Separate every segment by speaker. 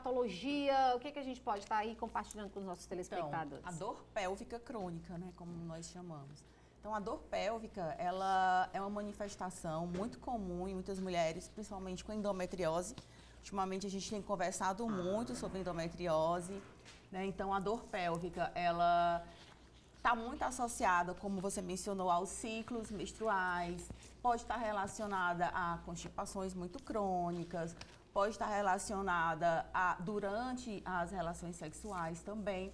Speaker 1: patologia? O que, que a gente pode estar aí compartilhando com os nossos telespectadores?
Speaker 2: Então, a dor pélvica crônica, né, como nós chamamos. Então, a dor pélvica, ela é uma manifestação muito comum em muitas mulheres, principalmente com endometriose. Ultimamente, a gente tem conversado muito sobre endometriose, né? Então, a dor pélvica, ela está muito associada, como você mencionou, aos ciclos menstruais, pode estar relacionada a constipações muito crônicas, pode estar relacionada durante as relações sexuais também.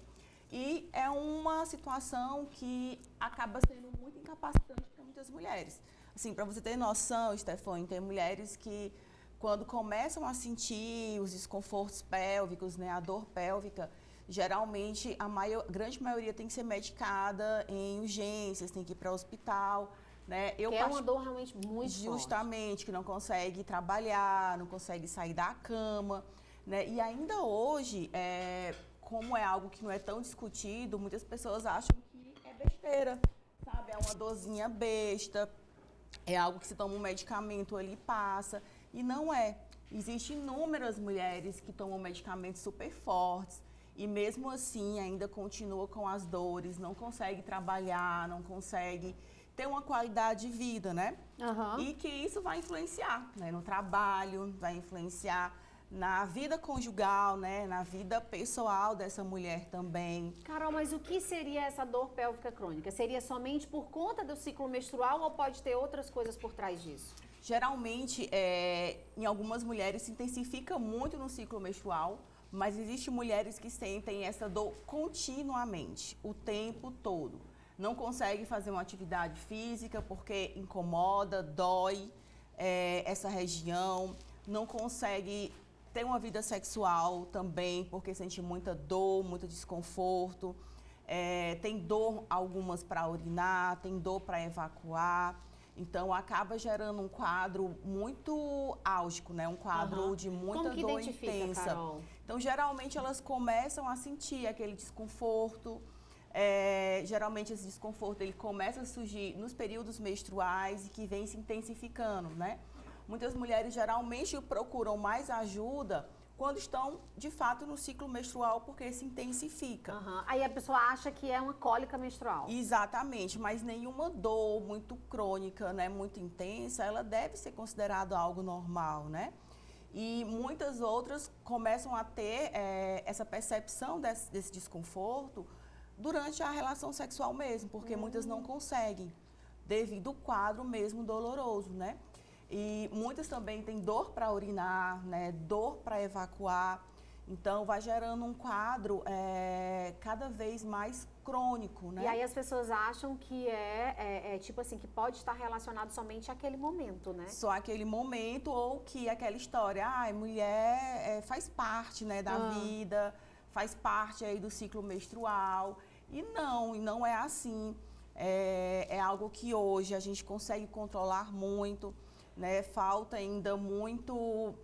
Speaker 2: E é uma situação que acaba sendo muito incapacitante para muitas mulheres. Assim, para você ter noção, Stefane, tem mulheres que, quando começam a sentir os desconfortos pélvicos, né, a dor pélvica, geralmente a grande maioria tem que ser medicada em urgências, tem que ir para o hospital. Né?
Speaker 1: Que é uma dor realmente muito
Speaker 2: justamente,
Speaker 1: forte.
Speaker 2: que não consegue trabalhar, não consegue sair da cama. Né? E ainda hoje, como é algo que não é tão discutido, muitas pessoas acham que é besteira, sabe? É uma dorzinha besta, é algo que se toma um medicamento ali e passa. E não é. Existem inúmeras mulheres que tomam medicamentos super fortes e mesmo assim ainda continua com as dores, não consegue trabalhar, não consegue ter uma qualidade de vida, né?
Speaker 1: Uhum.
Speaker 2: E que isso vai influenciar, né, no trabalho, vai influenciar na vida conjugal, né, na vida pessoal dessa mulher também.
Speaker 1: Carol, mas o que seria essa dor pélvica crônica? Seria somente por conta do ciclo menstrual ou pode ter outras coisas por trás disso?
Speaker 2: Geralmente, em algumas mulheres se intensifica muito no ciclo menstrual, mas existem mulheres que sentem essa dor continuamente, o tempo todo. Não consegue fazer uma atividade física porque incomoda, dói essa região, não consegue ter uma vida sexual também porque sente muita dor, muito desconforto, tem dor algumas para urinar, tem dor para evacuar. Então, acaba gerando um quadro muito álgico, né? Um quadro de muita dor intensa.
Speaker 1: Carol?
Speaker 2: Então, geralmente, elas começam a sentir aquele desconforto. Geralmente, esse desconforto ele começa a surgir nos períodos menstruais e que vem se intensificando, né? Muitas mulheres geralmente procuram mais ajuda quando estão, de fato, no ciclo menstrual, porque se intensifica.
Speaker 1: Uhum. Aí a pessoa acha que é uma cólica menstrual.
Speaker 2: Exatamente, mas nenhuma dor muito crônica, né, muito intensa, ela deve ser considerada algo normal, né? E muitas outras começam a ter essa percepção desse desconforto durante a relação sexual mesmo, porque muitas não conseguem, devido ao quadro mesmo doloroso, né? E muitas também têm dor para urinar, né? Dor para evacuar. Então, vai gerando um quadro cada vez mais crônico, né?
Speaker 1: E aí as pessoas acham que tipo assim, que pode estar relacionado somente àquele momento, né?
Speaker 2: Só aquele momento ou que aquela história, mulher faz parte, né, da vida, faz parte aí do ciclo menstrual. E não é assim. É algo que hoje a gente consegue controlar muito. Né, falta ainda muito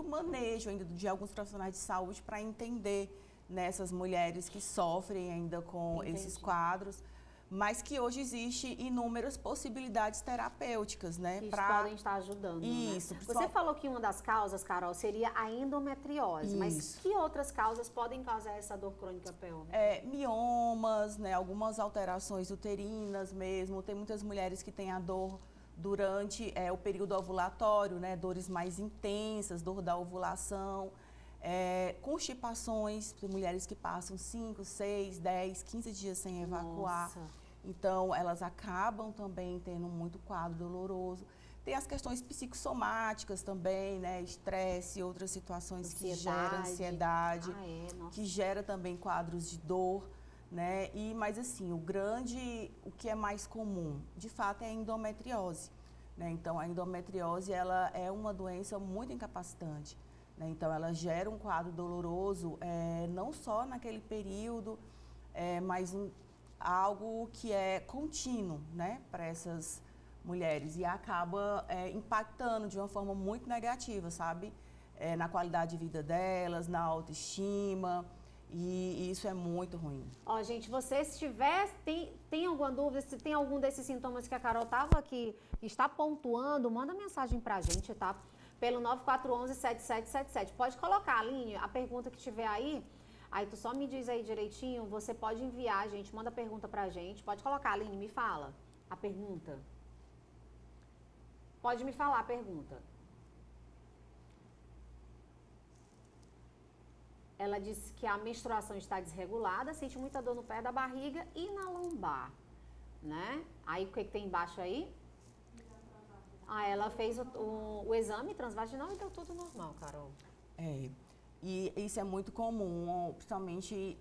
Speaker 2: manejo ainda de alguns profissionais de saúde para entender nessas mulheres que sofrem ainda com esses quadros, mas que hoje existe inúmeras possibilidades terapêuticas, né?
Speaker 1: Que podem estar ajudando.
Speaker 2: Isso.
Speaker 1: Né? Você falou que uma das causas, Carol, seria a endometriose,
Speaker 2: Isso.
Speaker 1: mas que outras causas podem causar essa dor crônica pélvica?
Speaker 2: Miomas, né? Algumas alterações uterinas mesmo. Tem muitas mulheres que têm a dor durante o período ovulatório, né, dores mais intensas, dor da ovulação, constipações, mulheres que passam 5, 6, 10, 15 dias sem evacuar.
Speaker 1: Nossa.
Speaker 2: Então, elas acabam também tendo muito quadro doloroso. Tem as questões psicossomáticas também, né, estresse e outras situações que geram ansiedade, que gera também quadros de dor. Né? Mas assim, o que é mais comum, de fato, é a endometriose. Né? Então, a endometriose ela é uma doença muito incapacitante. Né? Então, ela gera um quadro doloroso, não só naquele período, mas algo que é contínuo, né, para essas mulheres e acaba impactando de uma forma muito negativa, sabe? Na qualidade de vida delas, na autoestima. E isso é muito ruim.
Speaker 1: Ó, gente, você se tem alguma dúvida, se tem algum desses sintomas que a Carol estava aqui, está pontuando, manda mensagem pra gente, tá? pelo 9411-7777. Pode colocar, Aline, a pergunta que tiver aí tu só me diz aí direitinho, você pode enviar, gente, manda a pergunta pra gente. Pode colocar, Aline, me fala a pergunta. Pode me falar a pergunta. Ela disse que a menstruação está desregulada, sente muita dor no pé da barriga e na lombar, né? Aí, o que tem embaixo aí? Ela fez o exame transvaginal e deu tudo normal, Carol.
Speaker 2: E isso é muito comum, principalmente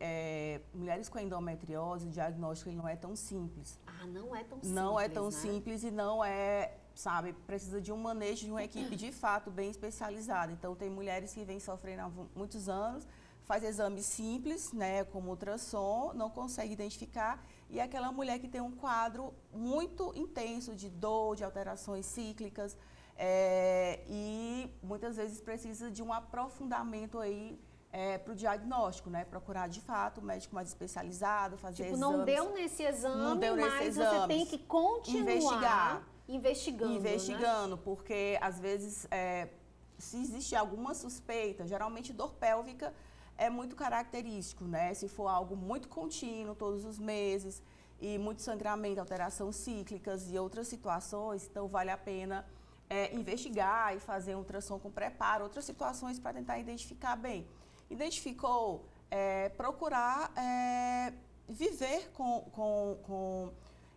Speaker 2: mulheres com endometriose, o diagnóstico ele não é tão simples.
Speaker 1: Não é tão simples,
Speaker 2: não é tão
Speaker 1: né?
Speaker 2: simples e não é, sabe, precisa de um manejo de uma equipe de fato bem especializada. Então, tem mulheres que vêm sofrendo há muitos anos, faz exames simples, né, como ultrassom, não consegue identificar, e é aquela mulher que tem um quadro muito intenso de dor, de alterações cíclicas, e muitas vezes precisa de um aprofundamento aí para o diagnóstico, né? Procurar de fato um médico mais especializado, fazer exames.
Speaker 1: Não deu nesse exame,
Speaker 2: não deu nesse
Speaker 1: mas
Speaker 2: exame.
Speaker 1: Você tem que continuar
Speaker 2: investigando,
Speaker 1: né?
Speaker 2: Porque às vezes se existe alguma suspeita, geralmente dor pélvica é muito característico, né? Se for algo muito contínuo, todos os meses, e muito sangramento, alterações cíclicas e outras situações, então vale a pena investigar e fazer um ultrassom com preparo, outras situações para tentar identificar bem. Identificou, procurar viver com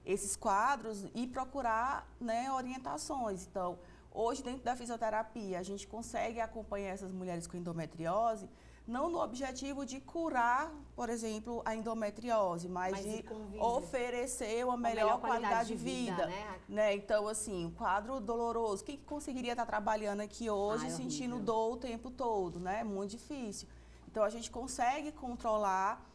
Speaker 2: esses quadros e procurar, né, orientações. Então, hoje dentro da fisioterapia, a gente consegue acompanhar essas mulheres com endometriose, não no objetivo de curar, por exemplo, a endometriose, mas de oferecer uma melhor qualidade de vida. Né? Então, assim, o quadro doloroso, quem conseguiria estar trabalhando aqui hoje sentindo dor o tempo todo, né? Muito difícil. Então, a gente consegue controlar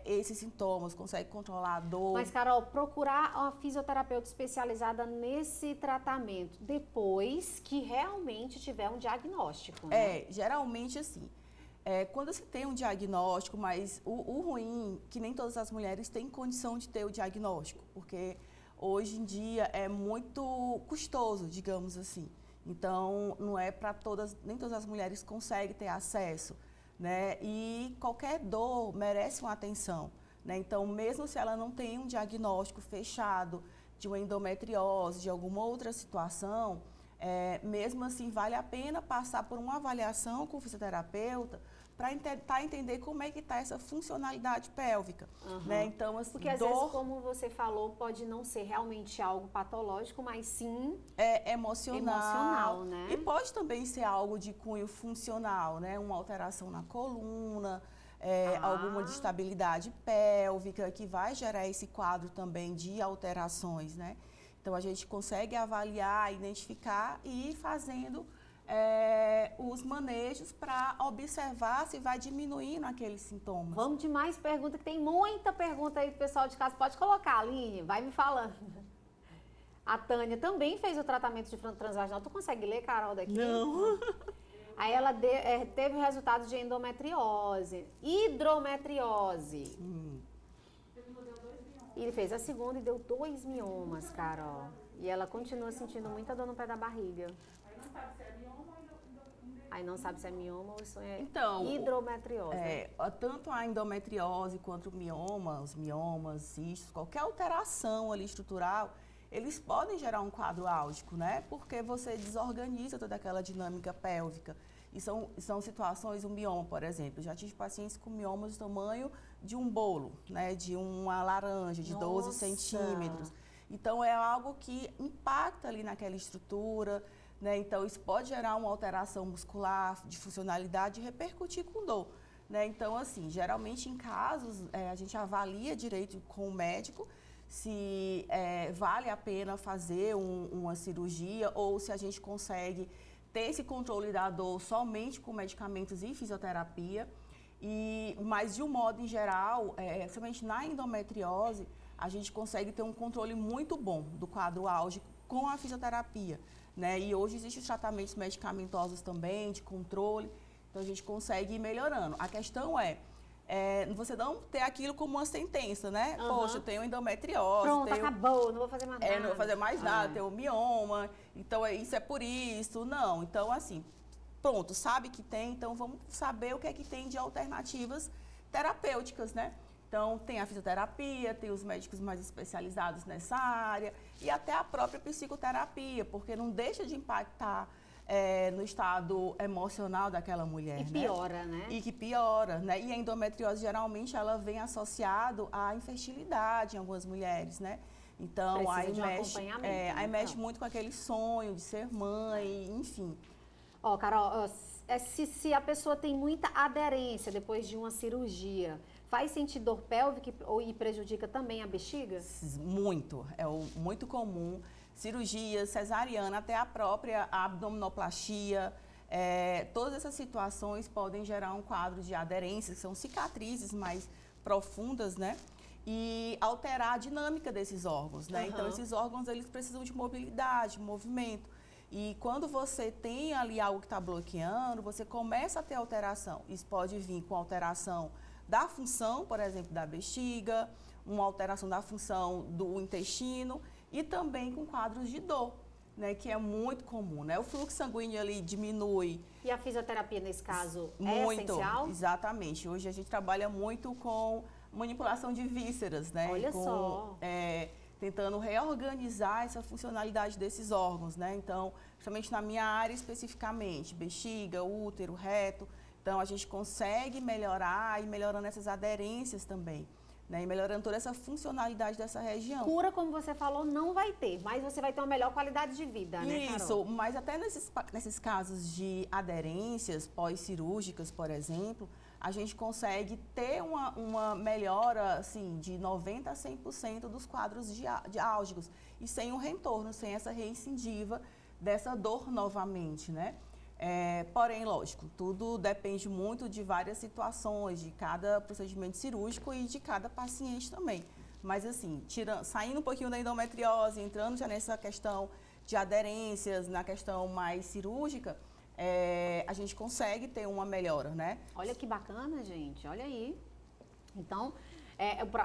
Speaker 2: esses sintomas, consegue controlar a dor.
Speaker 1: Mas, Carol, procurar uma fisioterapeuta especializada nesse tratamento depois que realmente tiver um diagnóstico, né?
Speaker 2: Geralmente assim. Quando você tem um diagnóstico, mas o ruim, que nem todas as mulheres têm condição de ter o diagnóstico, porque hoje em dia é muito custoso, digamos assim. Então, não é para todas, nem todas as mulheres conseguem ter acesso, né? E qualquer dor merece uma atenção, né? Então, mesmo se ela não tem um diagnóstico fechado de uma endometriose, de alguma outra situação, mesmo assim, vale a pena passar por uma avaliação com o fisioterapeuta para tentar entender como é que está essa funcionalidade pélvica, né? Então, assim,
Speaker 1: porque às vezes, como você falou, pode não ser realmente algo patológico, mas sim
Speaker 2: emocional,
Speaker 1: né?
Speaker 2: E pode também ser algo de cunho funcional, né? Uma alteração na coluna, alguma instabilidade pélvica que vai gerar esse quadro também de alterações, né? Então, a gente consegue avaliar, identificar e ir fazendo os manejos para observar se vai diminuindo aqueles sintomas.
Speaker 1: Vamos de mais pergunta, que tem muita pergunta aí do pessoal de casa. Pode colocar, Aline, vai me falando. A Tânia também fez o tratamento de transvaginal. Tu consegue ler, Carol, daqui?
Speaker 2: Não.
Speaker 1: Aí ela teve o resultado de endometriose, hidrometriose. E ele fez a segunda e deu 2 miomas, Carol. E ela continua sentindo muita dor no pé da barriga. Aí não sabe se é mioma ou se é hidrometriose.
Speaker 2: Tanto a endometriose quanto o mioma, os miomas, cistos, qualquer alteração ali estrutural, eles podem gerar um quadro álgico, né? Porque você desorganiza toda aquela dinâmica pélvica. E são situações, o mioma, por exemplo. Já tive pacientes com miomas do tamanho de um bolo, né? De uma laranja, de 12 centímetros. Então, é algo que impacta ali naquela estrutura, né? Então, isso pode gerar uma alteração muscular, de funcionalidade e repercutir com dor, né? Então, assim, geralmente em casos, a gente avalia direito com o médico se vale a pena fazer uma cirurgia ou se a gente consegue ter esse controle da dor somente com medicamentos e fisioterapia. Mas, de um modo em geral, principalmente na endometriose, a gente consegue ter um controle muito bom do quadro álgico com a fisioterapia, né? E hoje existem os tratamentos medicamentosos também, de controle, então a gente consegue ir melhorando. A questão você não ter aquilo como uma sentença, né?
Speaker 1: Aham.
Speaker 2: Poxa, eu tenho endometriose,
Speaker 1: Pronto, acabou, não vou fazer mais nada.
Speaker 2: não vou fazer mais nada, tenho mioma, então isso é por isso. Não, então assim, pronto, sabe que tem, então vamos saber o que é que tem de alternativas terapêuticas, né? Então, tem a fisioterapia, tem os médicos mais especializados nessa área e até a própria psicoterapia, porque não deixa de impactar no estado emocional daquela mulher,
Speaker 1: E piora, né?
Speaker 2: E que piora, né? E a endometriose, geralmente, ela vem associado à infertilidade em algumas mulheres, né? Então,
Speaker 1: Precisa de um acompanhamento,
Speaker 2: aí mexe
Speaker 1: então.
Speaker 2: muito com aquele sonho de ser mãe, enfim.
Speaker 1: Ó, Carol, se a pessoa tem muita aderência depois de uma cirurgia, faz sentir dor pélvica e prejudica também a bexiga?
Speaker 2: Muito, muito comum. Cirurgia, cesariana, até a própria abdominoplastia, todas essas situações podem gerar um quadro de aderência, que são cicatrizes mais profundas, né? E alterar a dinâmica desses órgãos, né?
Speaker 1: Uhum.
Speaker 2: Então, esses órgãos, eles precisam de mobilidade, movimento. E quando você tem ali algo que está bloqueando, você começa a ter alteração. Isso pode vir com alteração da função, por exemplo, da bexiga, uma alteração da função do intestino e também com quadros de dor, né, que é muito comum, né? O fluxo sanguíneo ali diminui.
Speaker 1: E a fisioterapia, nesse caso, é
Speaker 2: Muito,
Speaker 1: essencial?
Speaker 2: exatamente. Hoje a gente trabalha muito com manipulação de vísceras, né?
Speaker 1: Olha só.
Speaker 2: Tentando reorganizar essa funcionalidade desses órgãos, né? Então, principalmente na minha área especificamente, bexiga, útero, reto. Então, a gente consegue melhorar e melhorando essas aderências também, né? E melhorando toda essa funcionalidade dessa região.
Speaker 1: Cura, como você falou, não vai ter, mas você vai ter uma melhor qualidade de vida, né, Carol?
Speaker 2: Isso, mas até nesses casos de aderências pós-cirúrgicas, por exemplo, a gente consegue ter uma melhora assim, de 90% a 100% dos quadros de álgicos e sem um retorno, sem essa reincidiva dessa dor novamente, né? Porém, lógico, tudo depende muito de várias situações, de cada procedimento cirúrgico e de cada paciente também. Mas assim, saindo um pouquinho da endometriose, entrando já nessa questão de aderências, na questão mais cirúrgica, a gente consegue ter uma melhora, né?
Speaker 1: Olha que bacana, gente, olha aí. Então,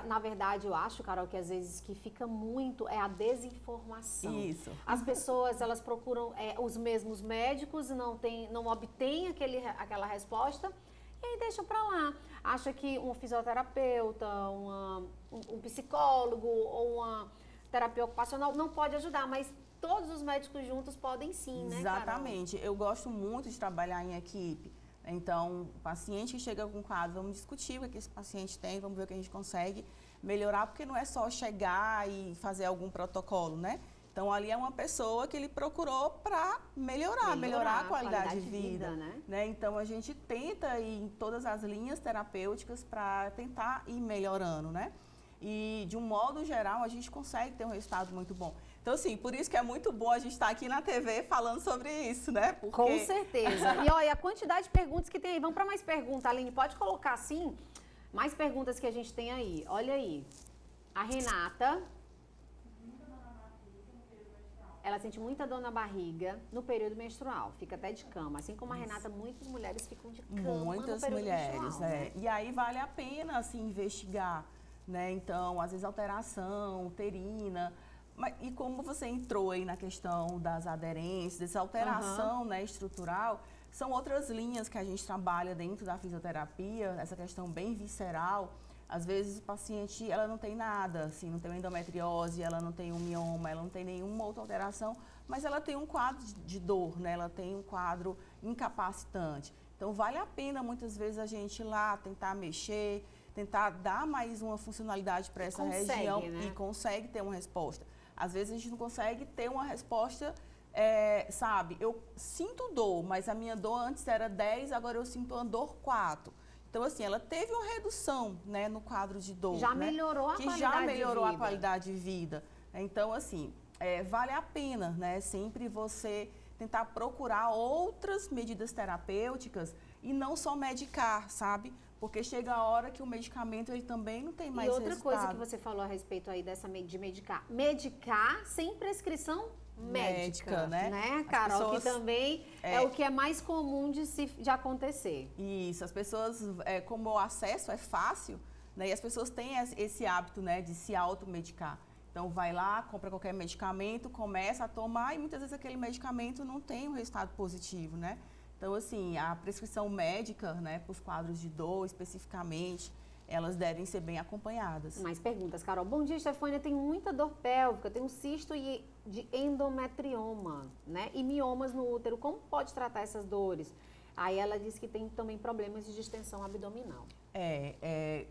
Speaker 1: na verdade, eu acho, Carol, que às vezes que fica muito a desinformação.
Speaker 2: Isso.
Speaker 1: As pessoas, elas procuram os mesmos médicos e não obtêm aquela resposta e aí deixam pra lá. Acha que um fisioterapeuta, um psicólogo ou uma terapia ocupacional não pode ajudar, mas todos os médicos juntos podem sim, né, Carol?
Speaker 2: Exatamente. Eu gosto muito de trabalhar em equipe. Então, o paciente que chega com quadro, vamos discutir o que esse paciente tem, vamos ver o que a gente consegue melhorar, porque não é só chegar e fazer algum protocolo, né? Então, ali é uma pessoa que ele procurou para melhorar a qualidade de vida, né? Então, a gente tenta ir em todas as linhas terapêuticas para tentar ir melhorando, né? E, de um modo geral, a gente consegue ter um resultado muito bom. Então, assim, por isso que é muito bom a gente estar aqui na TV falando sobre isso, né? Porque...
Speaker 1: Com certeza. E olha, a quantidade de perguntas que tem aí. Vamos para mais perguntas, Aline. Pode colocar, sim, mais perguntas que a gente tem aí. Olha aí. A Renata. Ela sente muita dor na barriga no período menstrual. Fica até de cama. Assim como a Renata, muitas mulheres ficam de cama
Speaker 2: muitas
Speaker 1: no período
Speaker 2: mulheres,
Speaker 1: menstrual, né?
Speaker 2: E aí vale a pena, assim, investigar, né? Então, às vezes, alteração uterina. E como você entrou aí na questão das aderências, dessa alteração, né, estrutural, são outras linhas que a gente trabalha dentro da fisioterapia, essa questão bem visceral. Às vezes o paciente, ela não tem nada, assim, não tem uma endometriose, ela não tem um mioma, ela não tem nenhuma outra alteração, mas ela tem um quadro de dor, né? Ela tem um quadro incapacitante. Então, vale a pena, muitas vezes, a gente ir lá tentar mexer, tentar dar mais uma funcionalidade para essa região,
Speaker 1: né?
Speaker 2: E consegue ter uma resposta. Às vezes, a gente não consegue ter uma resposta, sabe? Eu sinto dor, mas a minha dor antes era 10, agora eu sinto uma dor 4. Então, assim, ela teve uma redução, né, no quadro de dor.
Speaker 1: Já melhorou a qualidade de vida.
Speaker 2: Que já melhorou a qualidade de vida. Então, assim, vale a pena, né, sempre você tentar procurar outras medidas terapêuticas e não só medicar, sabe? Porque chega a hora que o medicamento ele também não tem mais resultado.
Speaker 1: E outra coisa que você falou a respeito aí de medicar. Medicar sem prescrição médica,
Speaker 2: né?
Speaker 1: Carol? Que também é o que é mais comum de acontecer.
Speaker 2: Isso, as pessoas, como o acesso é fácil, né, e as pessoas têm esse hábito, né, de se automedicar. Então, vai lá, compra qualquer medicamento, começa a tomar e muitas vezes aquele medicamento não tem um resultado positivo, né? Então, assim, a prescrição médica, né, para os quadros de dor especificamente, elas devem ser bem acompanhadas.
Speaker 1: Mais perguntas, Carol. Bom dia, Stefânia. Tenho muita dor pélvica, tenho cisto de endometrioma, né? E miomas no útero. Como pode tratar essas dores? Aí ela disse que tem também problemas de distensão abdominal.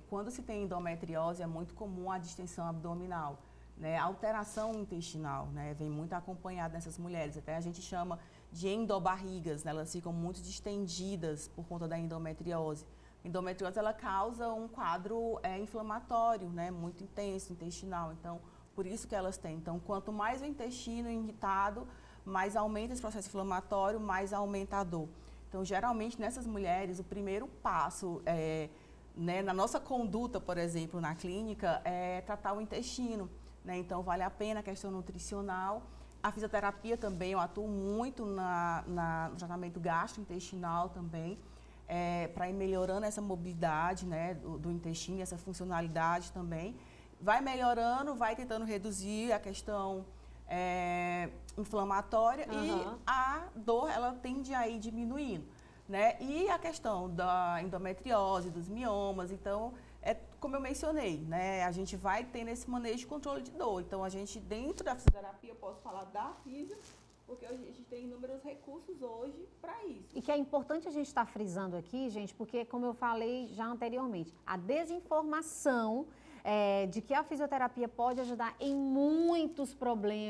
Speaker 2: Quando se tem endometriose, é muito comum a distensão abdominal, né? A alteração intestinal, né? Vem muito acompanhada nessas mulheres. Até a gente chama de endobarrigas, né? Elas ficam muito distendidas por conta da endometriose. A endometriose, ela causa um quadro inflamatório, né? Muito intenso, intestinal. Então, por isso que elas têm. Então, quanto mais o intestino irritado, mais aumenta esse processo inflamatório, mais aumenta a dor. Então, geralmente, nessas mulheres, o primeiro passo, né, na nossa conduta, por exemplo, na clínica, é tratar o intestino, né? Então, vale a pena a questão nutricional. A fisioterapia também, eu atuo muito no tratamento gastrointestinal também, para ir melhorando essa mobilidade, né, do intestino, essa funcionalidade também. Vai melhorando, vai tentando reduzir a questão inflamatória e a dor, ela tende a ir diminuindo, né? E a questão da endometriose, dos miomas, então, como eu mencionei, né? A gente vai tendo esse manejo de controle de dor. Então, a gente, dentro da fisioterapia, eu posso falar da fisio, porque a gente tem inúmeros recursos hoje para isso.
Speaker 1: E que é importante a gente estar frisando aqui, gente, porque, como eu falei já anteriormente, a desinformação de que a fisioterapia pode ajudar em muitos problemas